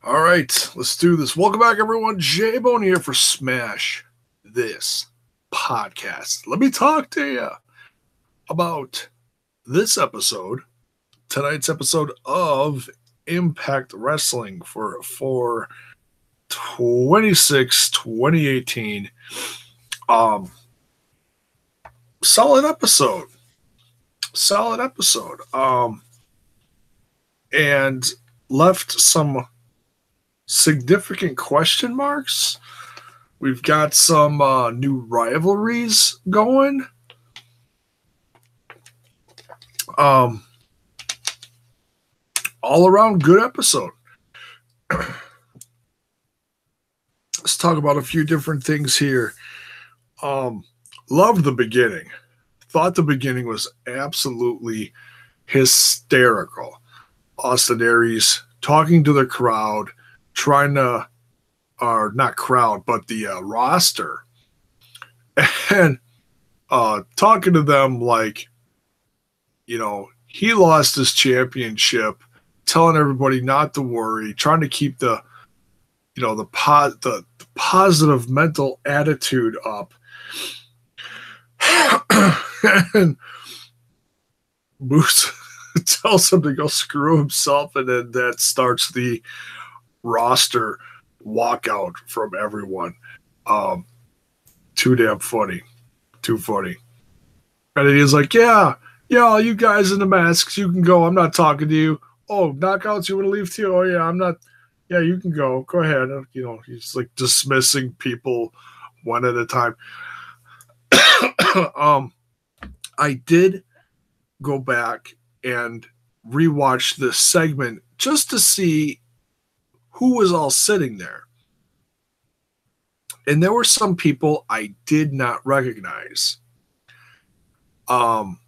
All right, let's do this. Welcome back, everyone. J-Bone here for Smash This Podcast. Let me talk to you about this episode, tonight's episode of Impact Wrestling for 26/2018. Solid episode. And left some significant question marks. We've got some new rivalries going. All around good episode. Let's talk about a few different things here. Loved the beginning. Thought the beginning was absolutely hysterical. Austin Aries talking to the crowd, trying to, or not crowd, but the roster, and talking to them like, you know, he lost his championship, telling everybody not to worry, trying to keep the positive mental attitude up. And Moose tells him to go screw himself, and then that starts the roster walkout from everyone. Too damn funny. Too funny. And then he's like, yeah, all you guys in the masks, you can go. I'm not talking to you. Oh, knockouts, you want to leave too? Oh, yeah, I'm not. Yeah, you can go. Go ahead. You know, he's like dismissing people one at a time. I did go back and rewatch this segment just to see who was all sitting there. And there were some people I did not recognize. I'm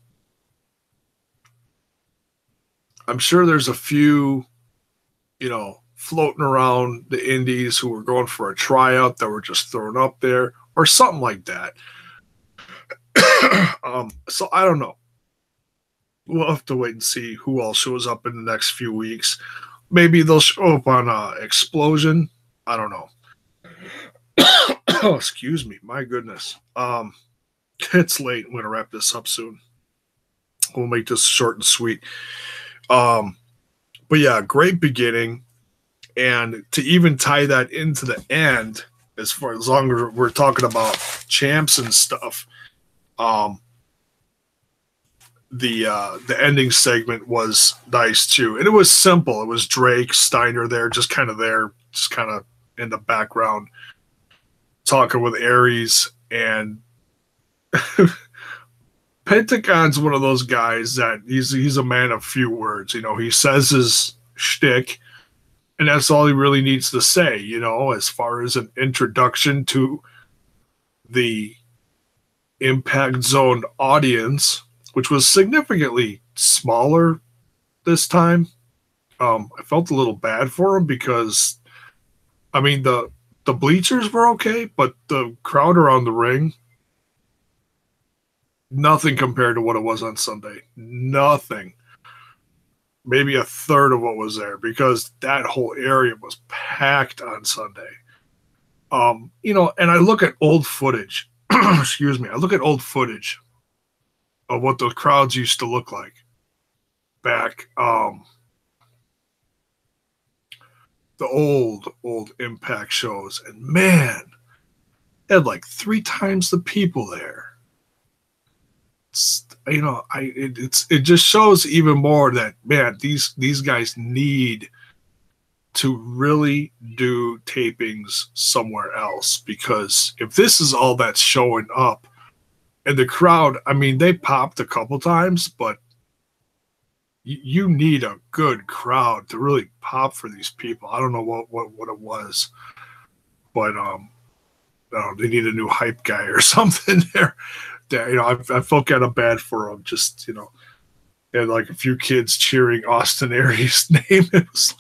sure there's a few, floating around the indies who were going for a tryout that were just thrown up there or something like that. So I don't know. We'll have to wait and see who else shows up in the next few weeks. Maybe they'll show up on Explosion. I don't know. Oh, excuse me. My goodness. It's late. I'm going to wrap this up soon. We'll make this short and sweet. But yeah, great beginning. And to even tie that into the end, as long as we're talking about champs and stuff, the ending segment was nice too, and it was simple. It was Drake, Steiner just kind of in the background, talking with Aries, and Pentagon's one of those guys that he's a man of few words. He says his shtick, and that's all he really needs to say. As far as an introduction to the Impact Zone audience, which was significantly smaller this time. I felt a little bad for him because, the bleachers were okay, but the crowd around the ring, nothing compared to what it was on Sunday. Nothing. Maybe a third of what was there, because that whole area was packed on Sunday. And I look at old footage. Excuse me. I look at old footage of what the crowds used to look like back, the old Impact shows, and man, it had like 3 times the people there. It just shows even more that, man, these guys need to really do tapings somewhere else, because if this is all that's showing up, and the crowd, they popped a couple times, but you need a good crowd to really pop for these people. I don't know what it was, but they need a new hype guy or something there. I felt kind of bad for them. Just they had like a few kids cheering Austin Aries' name. It was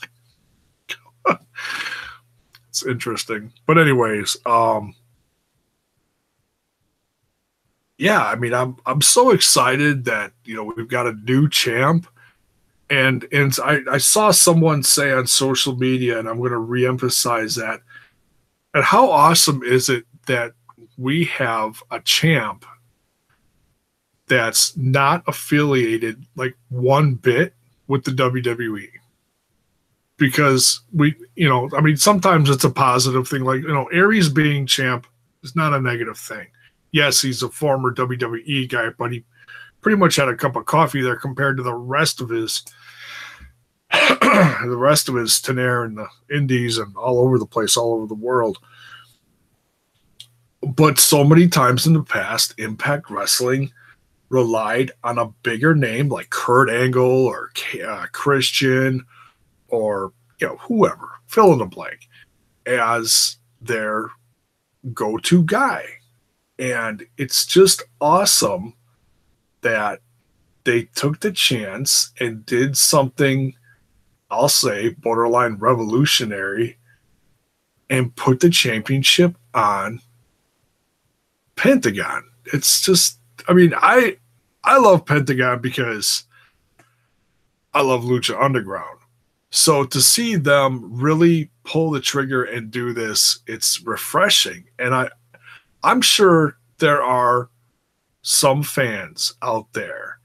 like, it's interesting. But anyways, yeah, I'm so excited that we've got a new champ, And I saw someone say on social media, and I'm going to reemphasize that. And how awesome is it that we have a champ that's not affiliated like one bit with the WWE? Because I mean, sometimes it's a positive thing. Like, Aries being champ is not a negative thing. Yes, he's a former WWE guy, but he pretty much had a cup of coffee there compared to the rest of his tenure in the indies and all over the place, all over the world. But so many times in the past, Impact Wrestling relied on a bigger name like Kurt Angle or Christian or whoever, fill in the blank, as their go-to guy. And it's just awesome that they took the chance and did something, I'll say, borderline revolutionary, and put the championship on Pentagon. It's just, I mean, I love Pentagon because I love Lucha Underground. So to see them really pull the trigger and do this, it's refreshing. And I'm sure there are some fans out there,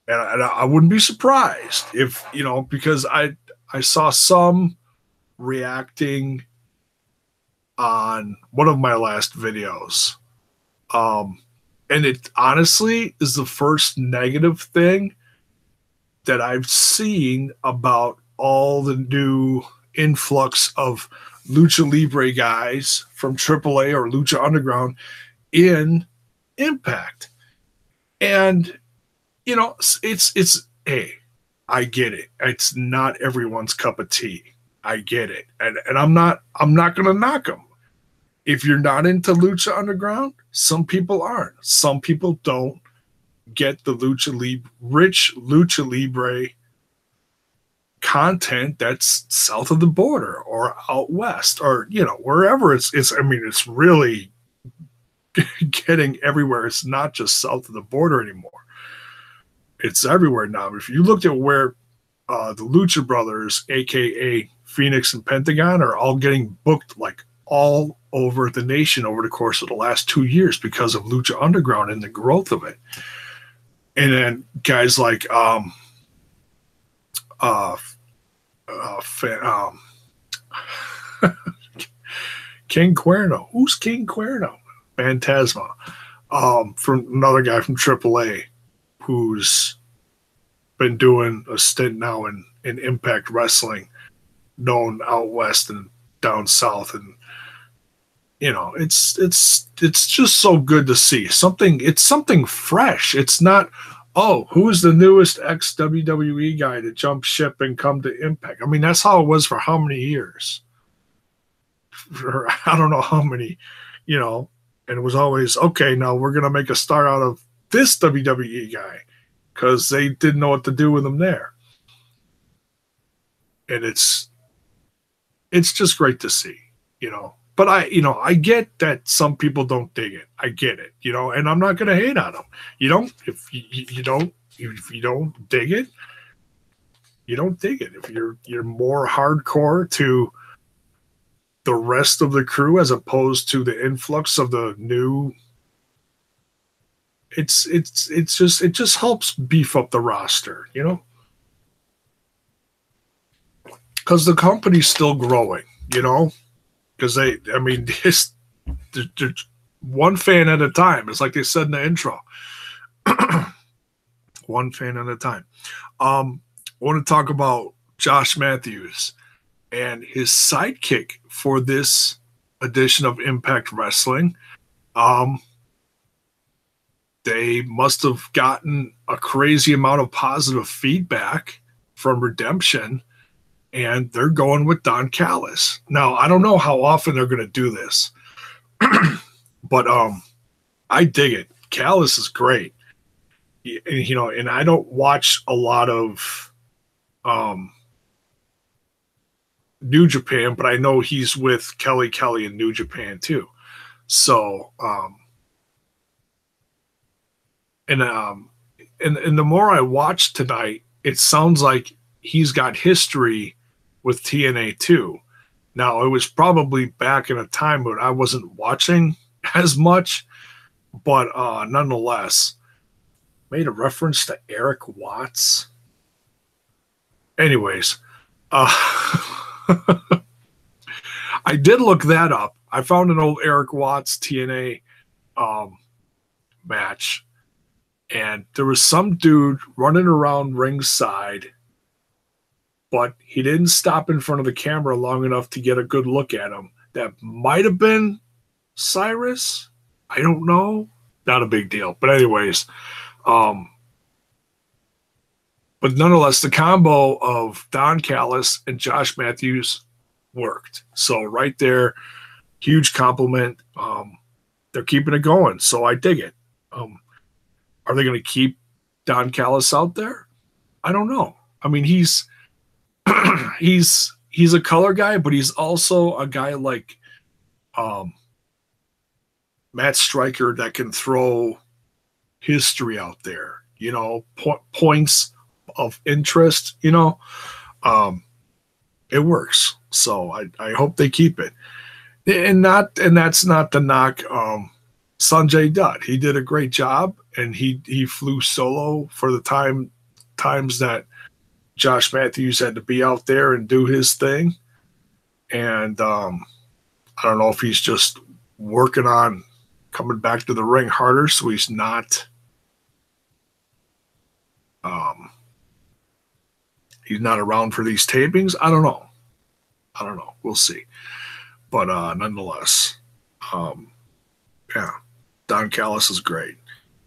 and I wouldn't be surprised if, because I saw some reacting on one of my last videos. And it honestly is the first negative thing that I've seen about all the new influx of Lucha Libre guys from AAA or Lucha Underground in Impact. And, it's hey, I get it. It's not everyone's cup of tea. I get it. And I'm not going to knock them. If you're not into Lucha Underground, some people aren't. Some people don't get the rich Lucha Libre content that's south of the border or out west or, wherever it's really getting everywhere. It's not just south of the border anymore. It's everywhere now. If you looked at where the Lucha Brothers, aka Phoenix and Pentagon, are all getting booked like all over the nation over the course of the last 2 years because of Lucha Underground and the growth of it. And then guys like King Cuerno. Who's King Cuerno? Phantasma. From another guy from AAA who's been doing a stint now in Impact Wrestling, known out west and down south. And it's just so good to see something. It's something fresh. It's not, oh, who's the newest ex-WWE guy to jump ship and come to Impact? I mean, that's how it was for how many years? For I don't know how many, and it was always, okay, now we're going to make a star out of this WWE guy because they didn't know what to do with him there. And it's just great to see, But I get that some people don't dig it. I get it, and I'm not going to hate on them. If you don't dig it, you don't dig it. If you're more hardcore to the rest of the crew as opposed to the influx of the new, it just helps beef up the roster, because the company's still growing, because they're one fan at a time. It's like they said in the intro. One fan at a time. I want to talk about Josh Matthews and his sidekick for this edition of Impact Wrestling. They must have gotten a crazy amount of positive feedback from Redemption, and they're going with Don Callis. Now, I don't know how often they're going to do this, but I dig it. Callis is great. And I don't watch a lot of New Japan, but I know he's with Kelly in New Japan too. So, and the more I watch tonight, it sounds like he's got history with TNA too. Now, it was probably back in a time when I wasn't watching as much, but nonetheless, made a reference to Eric Watts. Anyways, I did look that up. I found an old Eric Watts TNA match, and there was some dude running around ringside, but he didn't stop in front of the camera long enough to get a good look at him. That might have been Cyrus. I don't know. Not a big deal. But anyways, but nonetheless, the combo of Don Callis and Josh Matthews worked. So right there, huge compliment. They're keeping it going, so I dig it. Are they going to keep Don Callis out there? I don't know. I mean, he's a color guy, but he's also a guy like Matt Stryker that can throw history out there, you know, points of interest, you know. It works. So I hope they keep it. And that's not the knock Sanjay Dutt. He did a great job, and he flew solo for the times that Josh Matthews had to be out there and do his thing. And I don't know if he's just working on coming back to the ring harder so he's not around for these tapings. I don't know. We'll see. But nonetheless, yeah, Don Callis is great.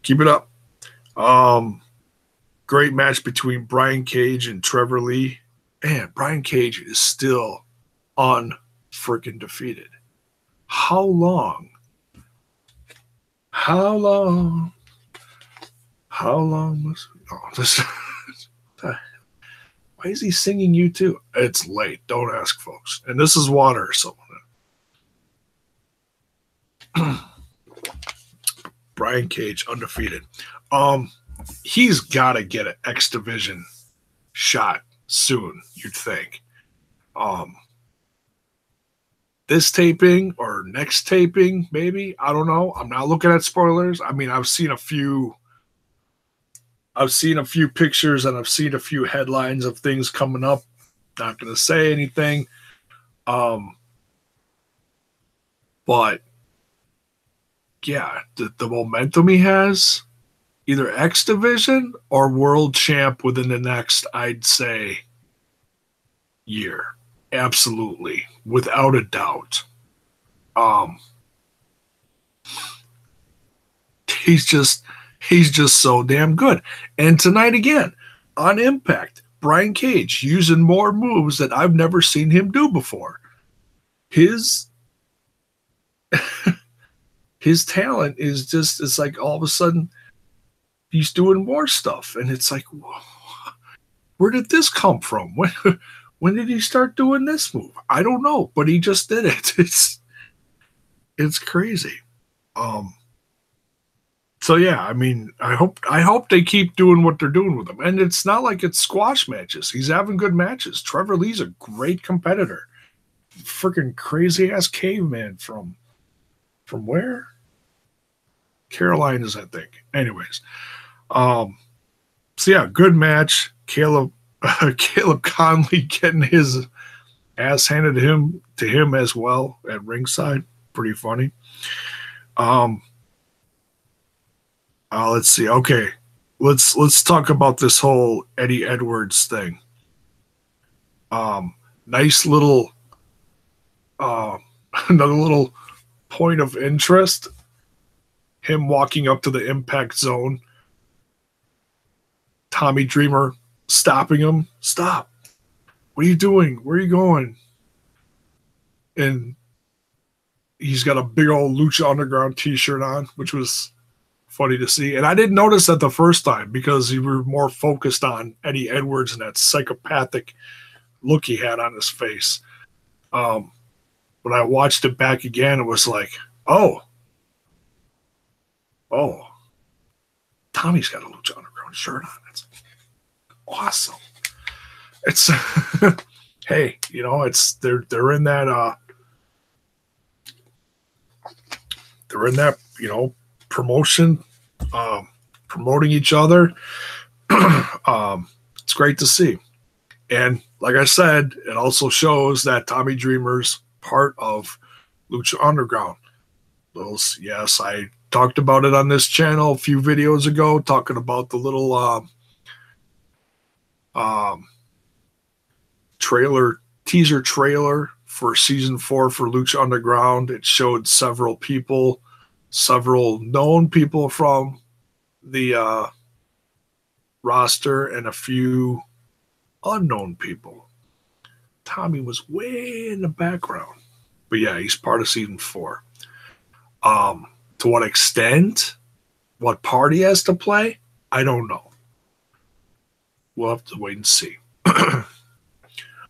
Keep it up. Great match between Brian Cage and Trevor Lee. Man, Brian Cage is still unfreaking defeated. How long must this why is he singing You Too? It's late. Don't ask, folks. And this is water, so Brian Cage undefeated. He's got to get an X Division shot soon, you'd think. This taping or next taping, maybe. I don't know. I'm not looking at spoilers. I mean, I've seen a few pictures and I've seen a few headlines of things coming up. Not going to say anything. But yeah, the momentum he has, either X Division or World Champ within the next, I'd say, year. Absolutely. Without a doubt. He's just so damn good. And tonight again, on Impact, Brian Cage using more moves that I've never seen him do before. His talent is just, it's like all of a sudden he's doing more stuff. And it's like, whoa, where did this come from? When did he start doing this move? I don't know, but he just did it. It's crazy. So yeah, I mean, I hope they keep doing what they're doing with him. And it's not like it's squash matches. He's having good matches. Trevor Lee's a great competitor. Freaking crazy ass caveman from where? Carolinas, I think. Anyways. So yeah, good match. Caleb Conley getting his ass handed to him as well at ringside. Pretty funny. Let's see. Okay, let's talk about this whole Eddie Edwards thing. Nice little another little point of interest. Him walking up to the impact zone. Tommy Dreamer stopping him. Stop. What are you doing? Where are you going? And he's got a big old Lucha Underground t-shirt on, which was funny to see. And I didn't notice that the first time because you were more focused on Eddie Edwards and that psychopathic look he had on his face. When I watched it back again, it was like, oh, Tommy's got a Lucha Underground shirt on. awesome. It's hey, you know, it's they're in that they're in that, you know, promotion, promoting each other. It's great to see. And like I said, it also shows that Tommy Dreamer's part of Lucha Underground. Those, yes, I talked about it on this channel a few videos ago, talking about the little teaser trailer for season 4 for Lucha Underground. It showed several people, several known people from the roster and a few unknown people. Tommy was way in the background, but yeah, he's part of season 4. To what extent, what part he has to play, I don't know. We'll have to wait and see.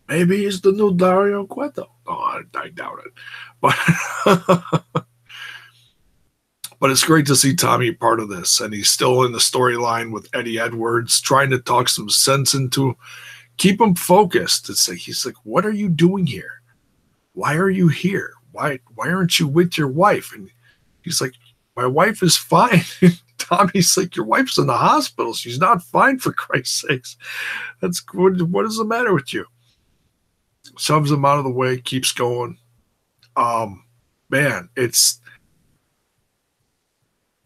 Maybe he's the new Dario Cueto. Oh, I doubt it. But but it's great to see Tommy part of this, and he's still in the storyline with Eddie Edwards, trying to talk some sense into, keep him focused. It's like he's like, "What are you doing here? Why are you here? Why aren't you with your wife?" And he's like, "My wife is fine." Tommy's like, "Your wife's in the hospital. She's not fine, for Christ's sakes. That's what is the matter with you?" Shoves him out of the way, keeps going. Man, it's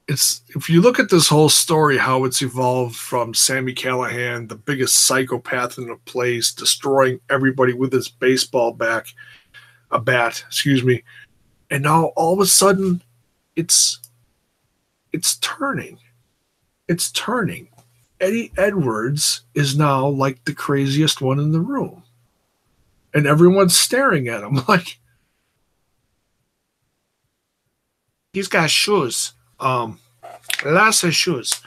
if you look at this whole story, how it's evolved from Sami Callihan, the biggest psychopath in the place, destroying everybody with his baseball bat, excuse me, and now all of a sudden, it's turning. It's turning. Eddie Edwards is now like the craziest one in the room. And everyone's staring at him like he's got shoes. Lots of shoes.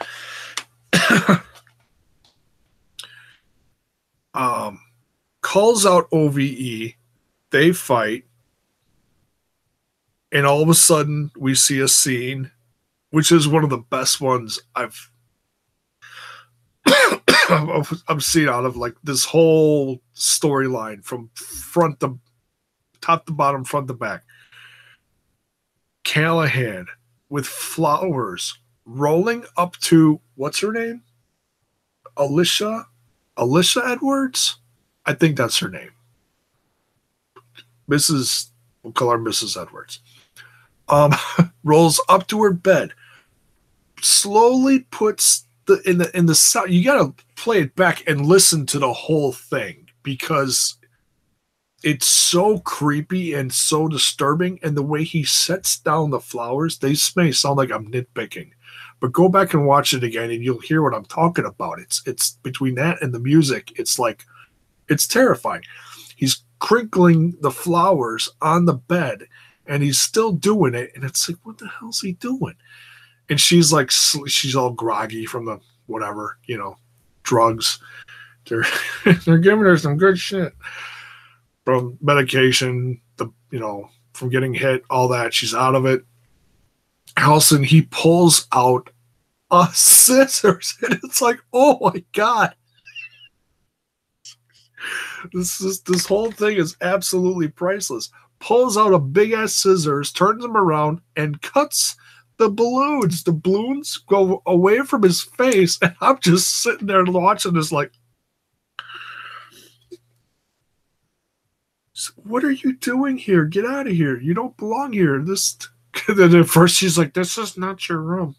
Calls out OVE. They fight. And all of a sudden, we see a scene, which is one of the best ones I've seen out of like this whole storyline from front to top to bottom, front to back. Callihan with flowers rolling up to, what's her name? Alicia Edwards? I think that's her name. We'll call her Mrs. Edwards. Rolls up to her bed, slowly puts in the sound. You gotta play it back and listen to the whole thing because it's so creepy and so disturbing. And the way he sets down the flowers, they may sound like I'm nitpicking, but go back and watch it again and you'll hear what I'm talking about. It's between that and the music, it's like, it's terrifying. He's crinkling the flowers on the bed and he's still doing it. And it's like, what the hell's he doing? And she's like, she's all groggy from the whatever, you know, drugs. They're giving her some good shit from medication, from getting hit, all that. She's out of it. All of a sudden, he pulls out a scissors, and it's like, oh my god, this whole thing is absolutely priceless. Pulls out a big ass scissors, turns them around, and cuts the balloons. The balloons go away from his face, and I'm just sitting there watching this like, what are you doing here? Get out of here. You don't belong here. This. Then at first she's like, this is not your room.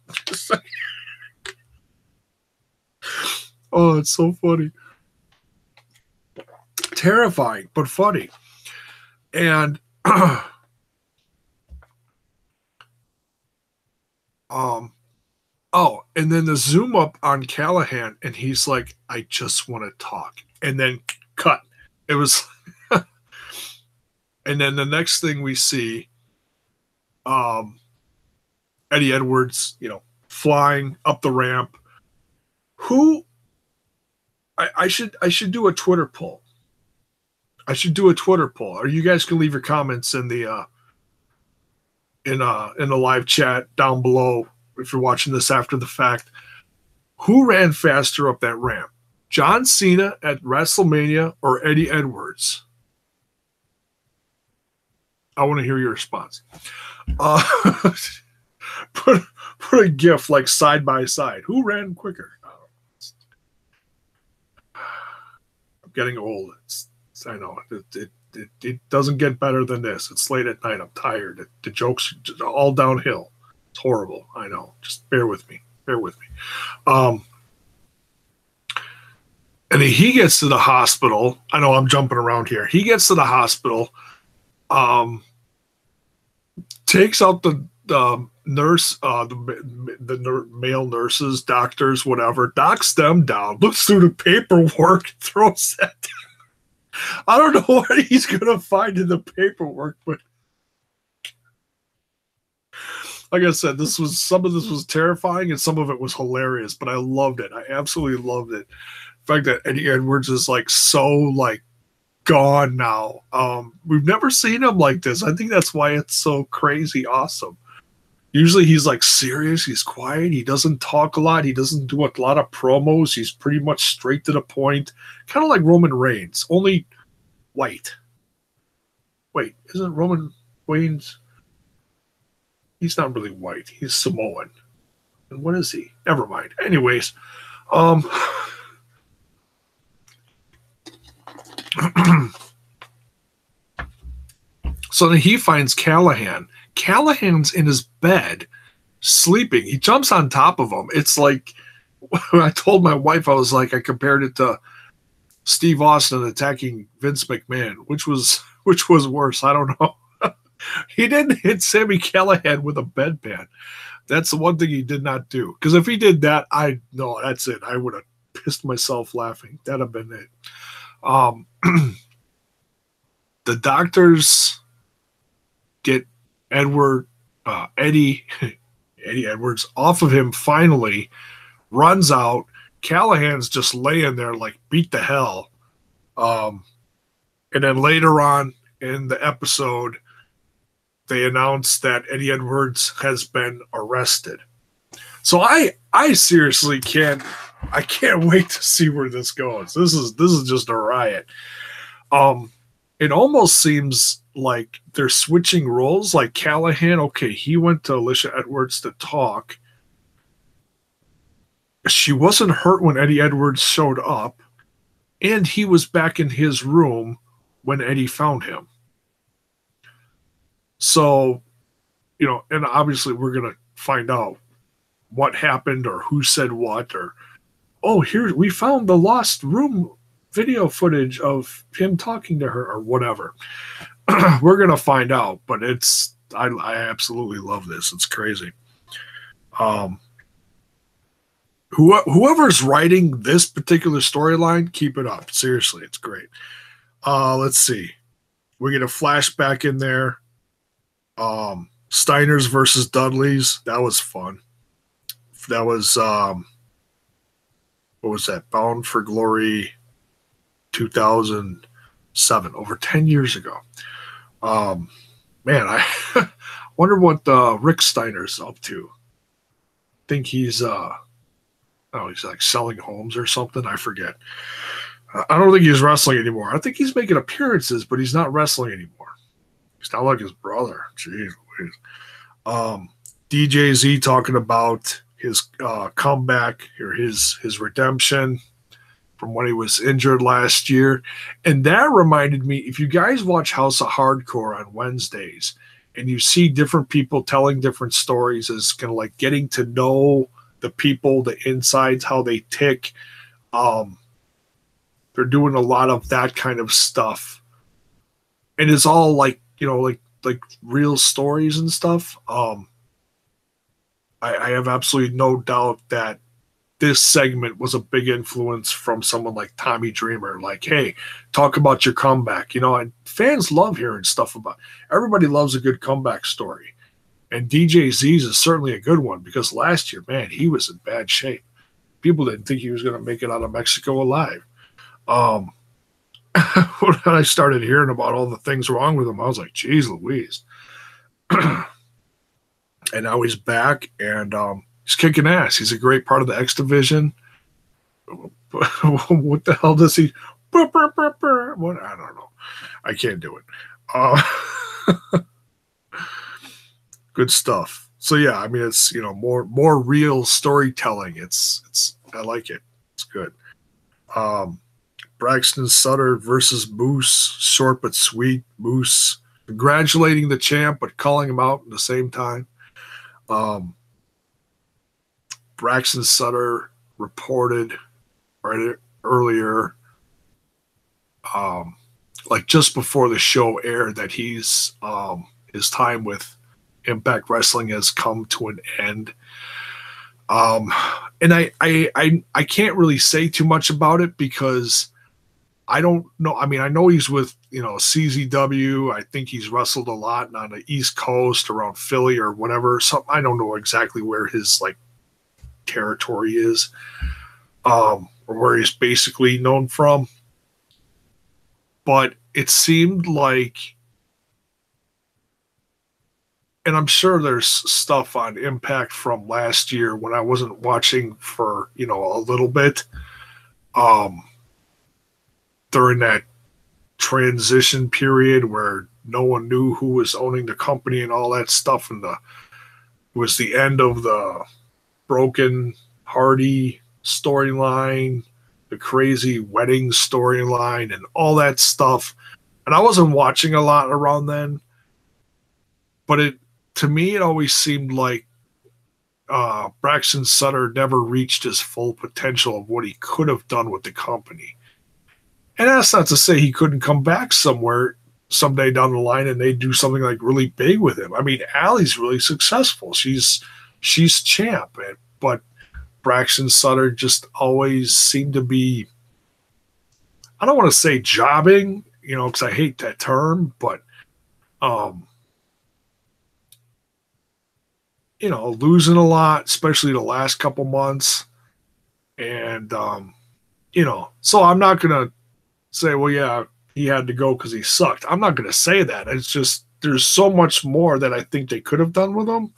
Oh, it's so funny. Terrifying, but funny. And and then the zoom up on Callihan, and he's like, I just want to talk. And then cut. It was and then the next thing we see, Eddie Edwards, flying up the ramp. Who I should do a Twitter poll. I should do a Twitter poll. Or you guys can leave your comments in the live chat down below if you're watching this after the fact. Who ran faster up that ramp? John Cena at WrestleMania or Eddie Edwards? I want to hear your response. Put a GIF like side by side. Who ran quicker? I'm getting old. I know it doesn't get better than this. It's late at night. I'm tired. The jokes are all downhill. It's horrible. I know. Just bear with me. Bear with me. And he gets to the hospital. I know I'm jumping around here. He gets to the hospital, takes out the nurse, the male nurses, doctors, whatever, knocks them down, looks through the paperwork, throws that down. I don't know what he's going to find in the paperwork, but like I said, some of this was terrifying and some of it was hilarious, but I loved it. I absolutely loved it. The fact that Eddie Edwards is like so like gone now. We've never seen him like this. I think that's why it's so crazy awesome. Usually he's like serious, he's quiet, he doesn't talk a lot, he doesn't do a lot of promos, he's pretty much straight to the point, kind of like Roman Reigns, only white. Wait, isn't Roman Reigns? He's not really white, he's Samoan. And what is he? Never mind. Anyways, so then he finds Callihan. Callahan's in his bed, sleeping. He jumps on top of him. It's like, when I told my wife, I was like, I compared it to Steve Austin attacking Vince McMahon, which was worse. I don't know. He didn't hit Sami Callihan with a bedpan. That's the one thing he did not do. Because if he did that, that's it. I would have pissed myself laughing. That'd have been it. The doctors get Eddie Edwards off of him finally, runs out. Callahan's just laying there like beat the hell. And then later on in the episode, they announced that Eddie Edwards has been arrested. So I seriously can't wait to see where this goes. This is just a riot. It almost seems like they're switching roles. Like Callihan, okay, he went to Alicia Edwards to talk. She wasn't hurt when Eddie Edwards showed up, and he was back in his room when Eddie found him. So, and obviously we're going to find out what happened or who said what, or, oh, here, we found the lost room video footage of him talking to her or whatever. We're going to find out, but I absolutely love this. It's crazy. Whoever's writing this particular storyline, keep it up. Seriously, it's great. Let's see. We get a flashback in there. Steiner's versus Dudley's. That was fun. That was, what was that? Bound for Glory 2007, over 10 years ago. Man, I wonder what Rick Steiner's up to. I think he's he's like selling homes or something. I forget. I don't think he's wrestling anymore. I think he's making appearances, but he's not wrestling anymore. He's not like his brother. Jeez Louise. DJ Z talking about his comeback or his redemption from when he was injured last year. And that reminded me, if you guys watch House of Hardcore on Wednesdays and you see different people telling different stories, as kind of like getting to know the people, the insides, how they tick. They're doing a lot of that kind of stuff. And it's all like, like real stories and stuff. I have absolutely no doubt that this segment was a big influence from someone like Tommy Dreamer. Like, hey, talk about your comeback. And fans love hearing stuff about. Everybody loves a good comeback story. And DJ Z's is certainly a good one, because last year, man, he was in bad shape. People didn't think he was going to make it out of Mexico alive. When I started hearing about all the things wrong with him, I was like, geez Louise. And now he's back, and he's kicking ass. He's a great part of the X Division. What the hell does he? What? I don't know. I can't do it. Good stuff. So yeah, I mean, it's more real storytelling. It's I like it. It's good. Braxton Sutter versus Moose, short but sweet. Moose congratulating the champ but calling him out at the same time. Braxton Sutter reported right earlier, like just before the show aired, that his time with Impact Wrestling has come to an end. And I can't really say too much about it because I don't know. I mean, I know he's with, CZW. I think he's wrestled a lot on the East Coast around Philly or whatever. So I don't know exactly where his territory is, or where he's basically known from. But it seemed like, and I'm sure there's stuff on Impact from last year when I wasn't watching for, a little bit, during that transition period where no one knew who was owning the company and all that stuff. And it was the end of the Broken Hardy storyline, the crazy wedding storyline, and all that stuff. And I wasn't watching a lot around then, but to me, it always seemed like Braxton Sutter never reached his full potential of what he could have done with the company. And that's not to say he couldn't come back someday down the line and they do something really big with him. I mean, Allie's really successful. She's champ, but Braxton Sutter just always seemed to be, I don't want to say jobbing, because I hate that term, but losing a lot, especially the last couple months. And, so I'm not going to say, well, yeah, he had to go because he sucked. I'm not going to say that. It's just there's so much more that I think they could have done with him.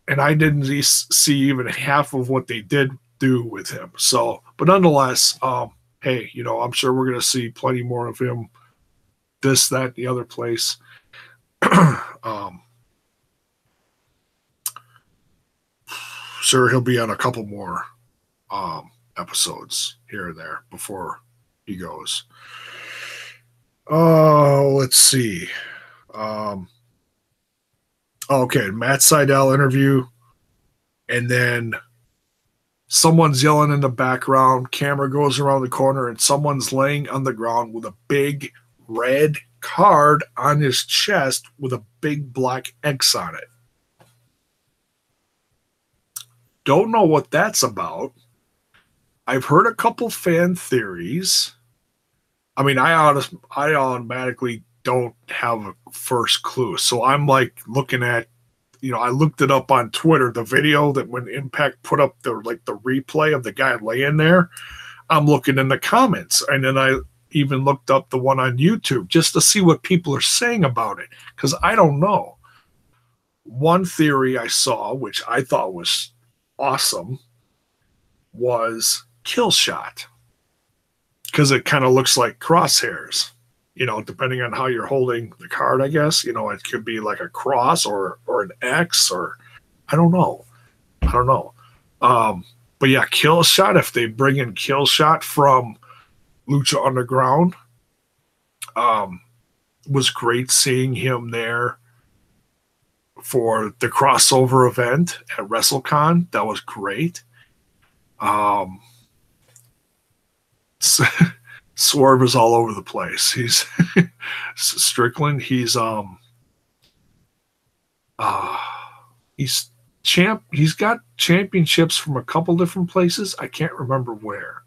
And I didn't see even half of what they did do with him. So, but nonetheless, hey, I'm sure we're going to see plenty more of him, this, that, the other place. Sure, he'll be on a couple more episodes here and there before he goes. Oh, let's see. Okay, Matt Sidell interview, and then someone's yelling in the background. Camera goes around the corner, and someone's laying on the ground with a big red card on his chest with a big black X on it. Don't know what that's about. I've heard a couple fan theories. I mean, I automatically don't have a first clue. So I'm looking at, I looked it up on Twitter, the video that when Impact put up the replay of the guy laying there. I'm looking in the comments, and then I even looked up the one on YouTube just to see what people are saying about it, because I don't know. One theory I saw, which I thought was awesome, was kill shot, because it kind of looks like crosshairs, depending on how you're holding the card, I guess. It could be like a cross or an X, or I don't know. But yeah, kill shot, if they bring in kill shot from Lucha Underground, was great seeing him there for the crossover event at WrestleCon. That was great. Swerve is all over the place. He's Strickland. He's champ. He's got championships from a couple different places. I can't remember where.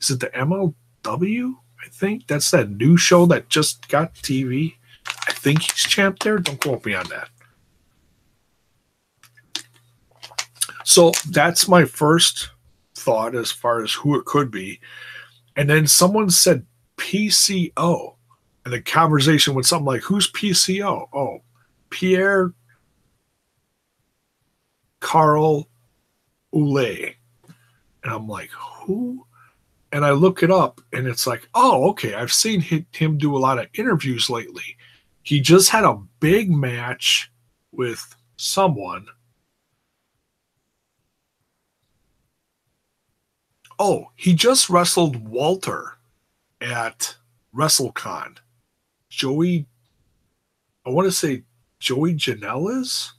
Is it the MLW? I think that's that new show that just got TV. I think he's champ there. Don't quote me on that. So that's my first thought as far as who it could be. And then someone said PCO. And the conversation went something like, who's PCO? Oh, Pierre Carl Oulet. And I'm like, who? And I look it up, and it's like, oh, okay, I've seen him do a lot of interviews lately. He just had a big match with someone. Oh, he just wrestled Walter at WrestleCon. I want to say Joey Janela's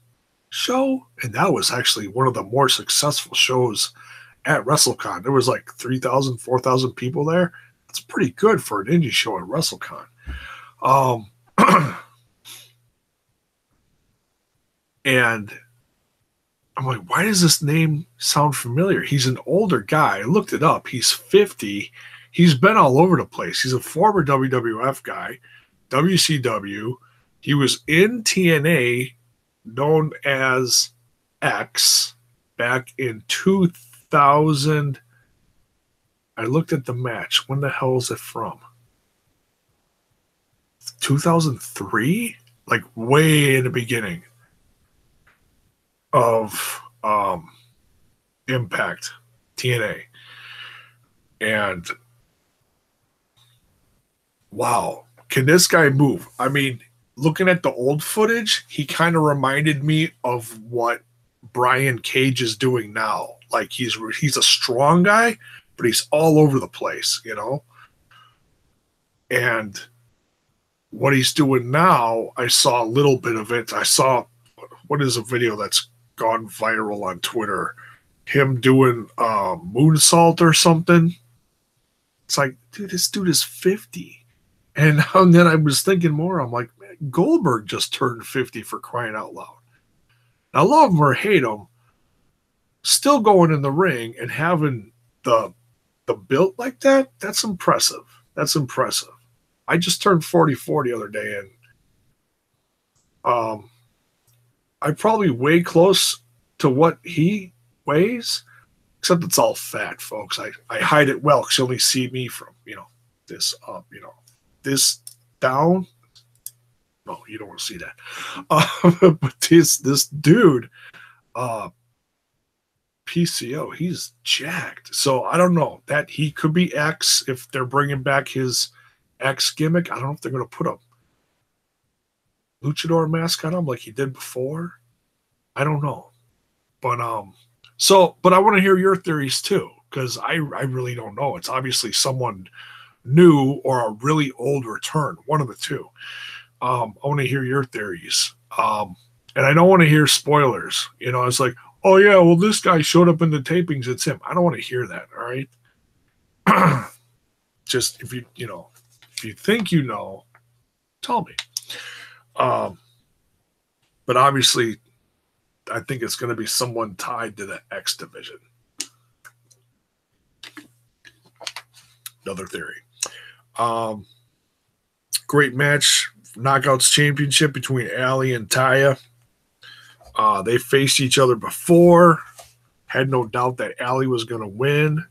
show, and that was actually one of the more successful shows at WrestleCon. There was like 3,000, 4,000 people there. That's pretty good for an indie show at WrestleCon. And I'm like, why does this name sound familiar? He's an older guy. I looked it up. He's 50. He's been all over the place. He's a former WWF guy, WCW. He was in TNA, known as X, back in 2000. I looked at the match. When the hell is it from? 2003? Like way in the beginning of Impact, TNA. And wow, can this guy move? I mean, looking at the old footage, he kind of reminded me of what Brian Cage is doing now. Like he's a strong guy, but he's all over the place, you know? And what he's doing now, I saw a little bit of it. I saw, what is a video that's gone viral on Twitter? Him doing moonsault or something. It's like, dude, this dude is 50. And then I was thinking more. I'm like, man, Goldberg just turned 50 for crying out loud. Now, love him or hate him, still going in the ring and having the build like that, that's impressive. That's impressive. I just turned 44 the other day, and I probably weigh close to what he weighs, except it's all fat, folks. I hide it well because you only see me from, this up, this down. No, you don't want to see that. But this dude, PCO, he's jacked. So I don't know that he could be X if they're bringing back his X gimmick. I don't know if they're going to put a luchador mask on him like he did before. I don't know. But but I want to hear your theories too, because I really don't know. It's obviously someone new or a really old return, one of the two. I want to hear your theories. And I don't want to hear spoilers. It's like, oh yeah, well, this guy showed up in the tapings, it's him. I don't want to hear that, all right? Just if you think tell me. But obviously, I think it's going to be someone tied to the X division. Another theory. Great match, Knockouts Championship between Allie and Taya. They faced each other before. Had no doubt that Allie was going to win.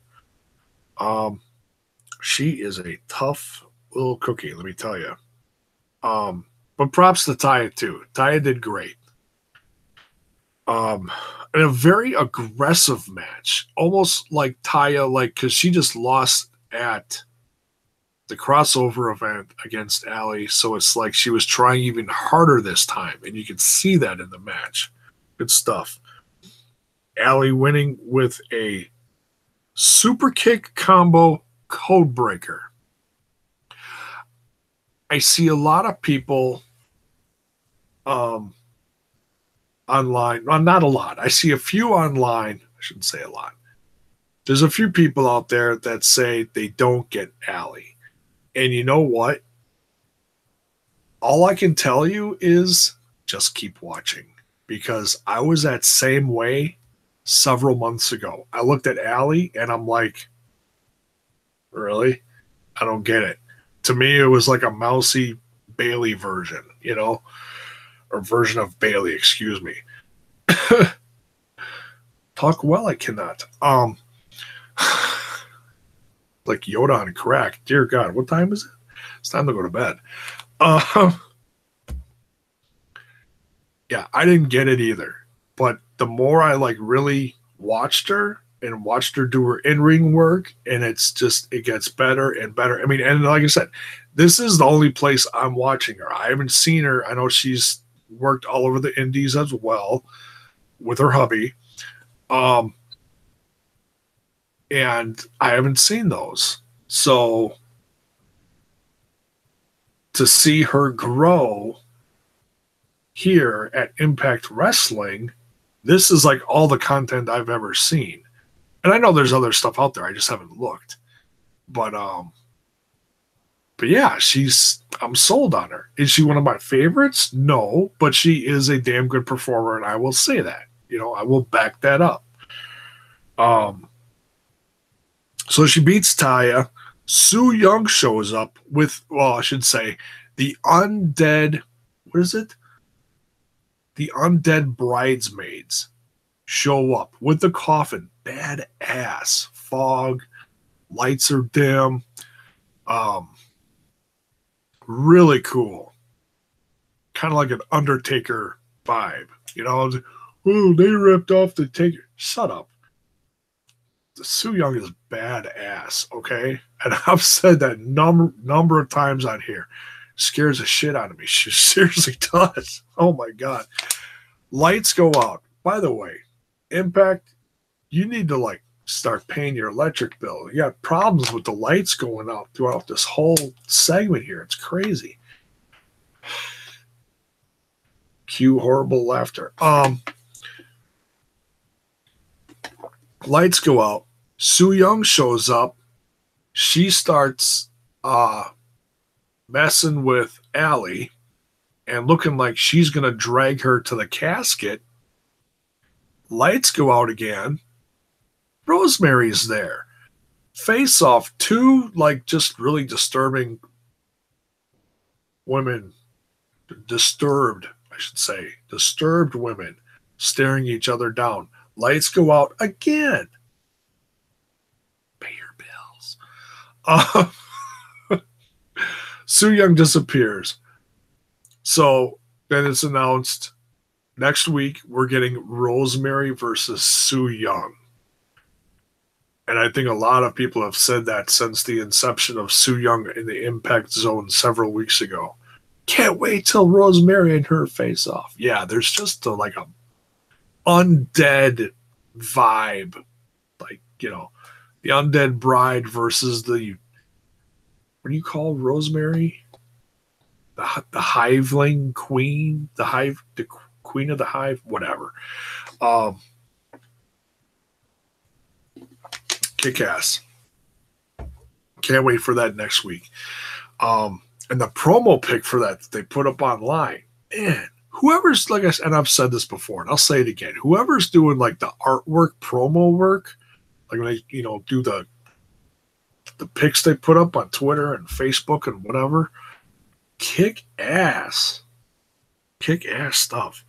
She is a tough little cookie, let me tell you. But props to Taya too. Taya did great. And a very aggressive match, almost like Taya, because she just lost at the crossover event against Allie, so it's like she was trying even harder this time, and you can see that in the match. Good stuff. Allie winning with a super kick combo code breaker. I see a lot of people online. Well, not a lot. I see a few online. I shouldn't say a lot. There's a few people out there that say they don't get Allie. And you know what? All I can tell you is just keep watching, because I was that same way several months ago. I looked at Allie and I'm like, really? I don't get it. To me, it was like a mousy Bailey version, or version of Bailey, excuse me. Talk well, I cannot. Like Yoda on crack. Dear God, what time is it? It's time to go to bed. Yeah, I didn't get it either. But the more I really watched her, and watched her do her in-ring work, and it gets better and better. I mean, and like I said, this is the only place I'm watching her. I haven't seen her. I know she's worked all over the indies as well with her hubby. And I haven't seen those. So to see her grow here at Impact Wrestling, this is like all the content I've ever seen. And I know there's other stuff out there. I just haven't looked. But yeah, I'm sold on her. Is she one of my favorites? No, but she is a damn good performer, and I will say that. You know, I will back that up. So she beats Taya. Sooyoung shows up with, well, I should say, the undead, what is it? The undead bridesmaids show up with the coffin. Badass. Fog. Lights are dim. Really cool. Kind of like an Undertaker vibe. You know, oh, they ripped off the Taker. Shut up. Sooyoung is badass, okay? And I've said that number of times on here. Scares the shit out of me. She seriously does. Oh my God. Lights go out. By the way, Impact, you need to like start paying your electric bill. You got problems with the lights going out throughout this whole segment here. It's crazy. Cue horrible laughter. Lights go out. Sooyoung shows up. She starts messing with Allie and looking like she's going to drag her to the casket. Lights go out again. Rosemary's there. Face off, two like just really disturbing women, disturbed women staring each other down. Lights go out again. Pay your bills. Sooyoung disappears. So then it's announced next week we're getting Rosemary versus Sooyoung. And I think a lot of people have said that since the inception of Sooyoung in the Impact Zone several weeks ago. Can't wait till Rosemary and her face off. Yeah, there's just like a undead vibe. Like, you know, the undead bride versus the, what do you call Rosemary? The hiveling queen, the queen of the hive, whatever. Kick ass. Can't wait for that next week. And the promo pic for that they put up online, man, whoever's, like I said, and I've said this before, and I'll say it again, whoever's doing like the artwork, promo work, like when they, you know, do the pics they put up on Twitter and Facebook and whatever, kick ass stuff.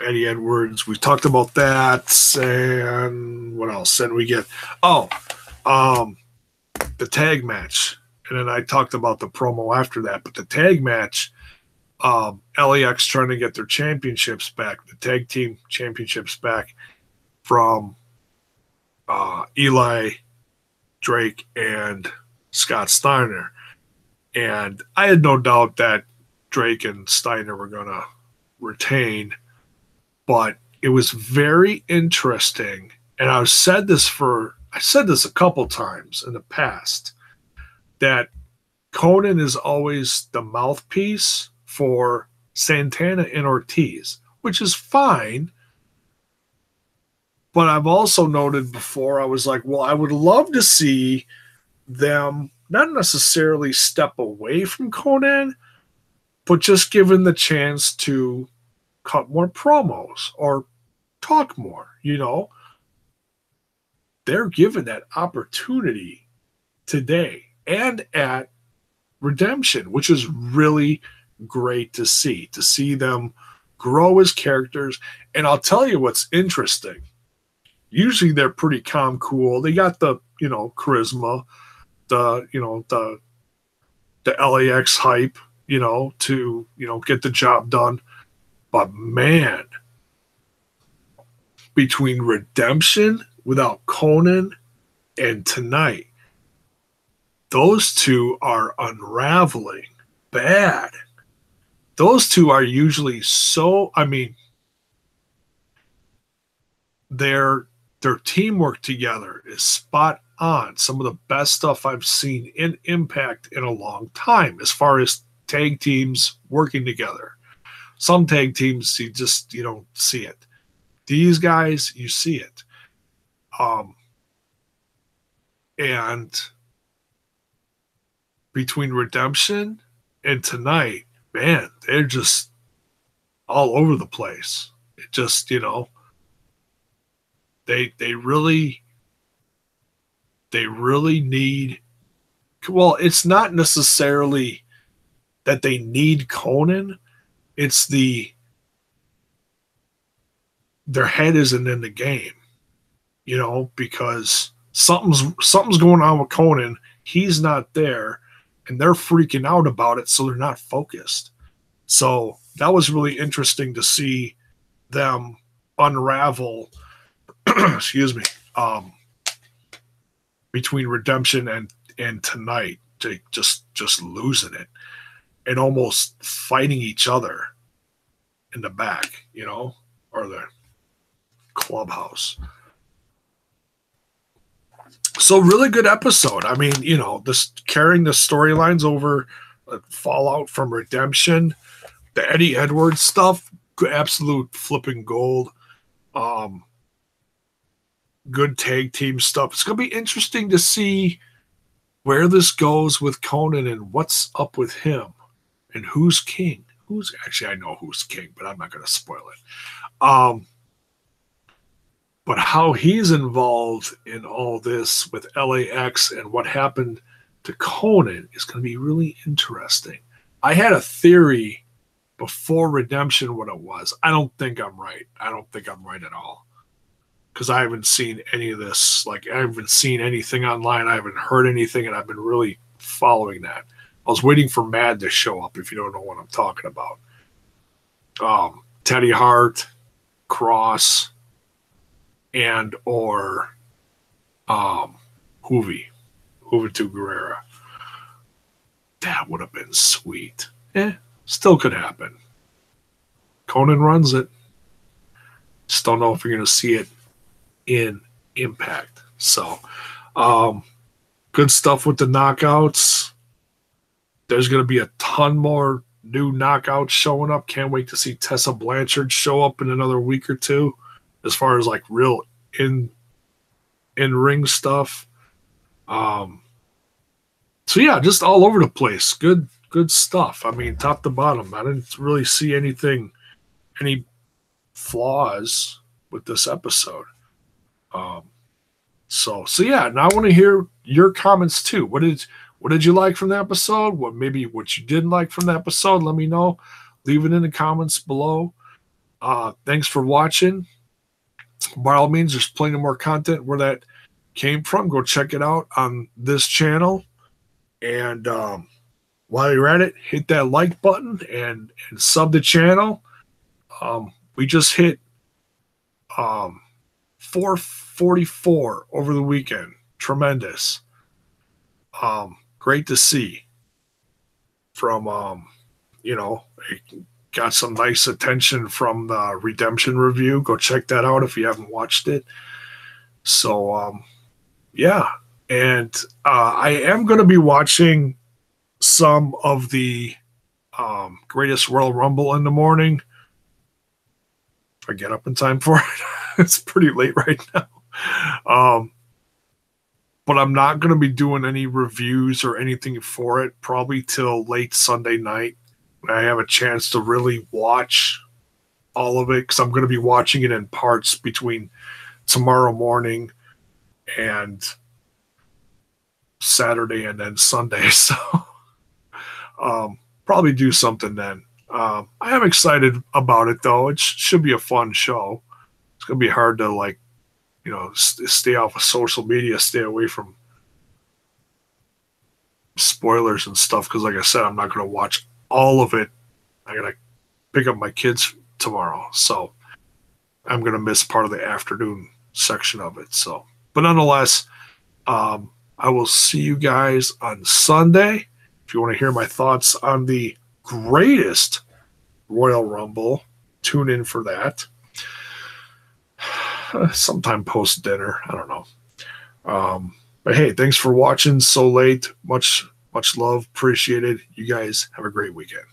Eddie Edwards, we talked about that, and what else? And we get the tag match, and then I talked about the promo after that. But the tag match, LAX trying to get their championships back, the tag team championships back from Eli Drake and Scott Steiner. And I had no doubt that Drake and Steiner were going to retain, but it was very interesting. And I said this a couple times in the past, that Conan is always the mouthpiece for Santana and Ortiz, which is fine. But I've also noted before, I was like, well, I would love to see them not necessarily step away from Conan, but just given the chance to cut more promos or talk more, you know. They're given that opportunity today and at Redemption, which is really great to see them grow as characters. And I'll tell you what's interesting. Usually they're pretty calm, cool. They got the, you know, charisma, the LAX hype, you know, to, you know, get the job done. But man, between Redemption without Conan and tonight, those two are unraveling bad. Those two are usually so, I mean, their teamwork together is spot on. Some of the best stuff I've seen in Impact in a long time as far as tag teams working together. Some tag teams you don't see it. These guys, you see it. And between Redemption and tonight, man, they're just all over the place. It just, they really need, well, it's not necessarily that they need Conan. It's their head isn't in the game, because something's going on with Conan. He's not there, and they're freaking out about it, so they're not focused. So that was really interesting to see them unravel, excuse me, between Redemption and tonight, just losing it and almost fighting each other in the back, or the clubhouse. So really good episode. I mean, this carrying the storylines over, fallout from Redemption, the Eddie Edwards stuff, absolute flipping gold. Good tag team stuff. It's going to be interesting to see where this goes with Conan and what's up with him and who's king. I know who's king, but I'm not going to spoil it. But how he's involved in all this with LAX and what happened to Conan is going to be really interesting. I had a theory before Redemption what it was. I don't think I'm right. I don't think I'm right at all. Because I haven't seen any of this. Like, I haven't seen anything online. I haven't heard anything, and I've been really following that. I was waiting for Mad to show up, if you don't know what I'm talking about. Teddy Hart, Cross, and or Juventud Guerrera. That would have been sweet. Still could happen. Conan runs it. Just don't know if you're going to see it in Impact. So, good stuff with the knockouts. There's going to be a ton more new knockouts showing up. Can't wait to see Tessa Blanchard show up in another week or two as far as like real in-ring stuff. So yeah, just all over the place. Good stuff. I mean, top to bottom. I didn't really see any flaws with this episode. So yeah, now I want to hear your comments too. What did you like from the episode? What you didn't like from the episode? Let me know. Leave it in the comments below. Thanks for watching. By all means, there's plenty more content where that came from. Go check it out on this channel. And while you're at it, hit that like button and sub the channel. We just hit 444 over the weekend. Tremendous. Great to see. From got some nice attention from the Redemption review. Go check that out if you haven't watched it. So yeah, and I am going to be watching some of the Greatest Royal Rumble in the morning. If I get up in time for it. It's pretty late right now. But I'm not going to be doing any reviews or anything for it probably till late Sunday night when I have a chance to really watch all of it, because I'm going to be watching it in parts between tomorrow morning and Saturday and then Sunday. So probably do something then. I am excited about it, though. It should be a fun show. It's going to be hard to, stay off of social media, stay away from spoilers and stuff, because, like I said, I'm not going to watch all of it. I got to pick up my kids tomorrow. So, I'm going to miss part of the afternoon section of it. So, but nonetheless, I will see you guys on Sunday. If you want to hear my thoughts on the greatest Royal Rumble, tune in for that. Sometime post dinner. I don't know. But hey, thanks for watching so late. Much love. Appreciate it. You guys have a great weekend.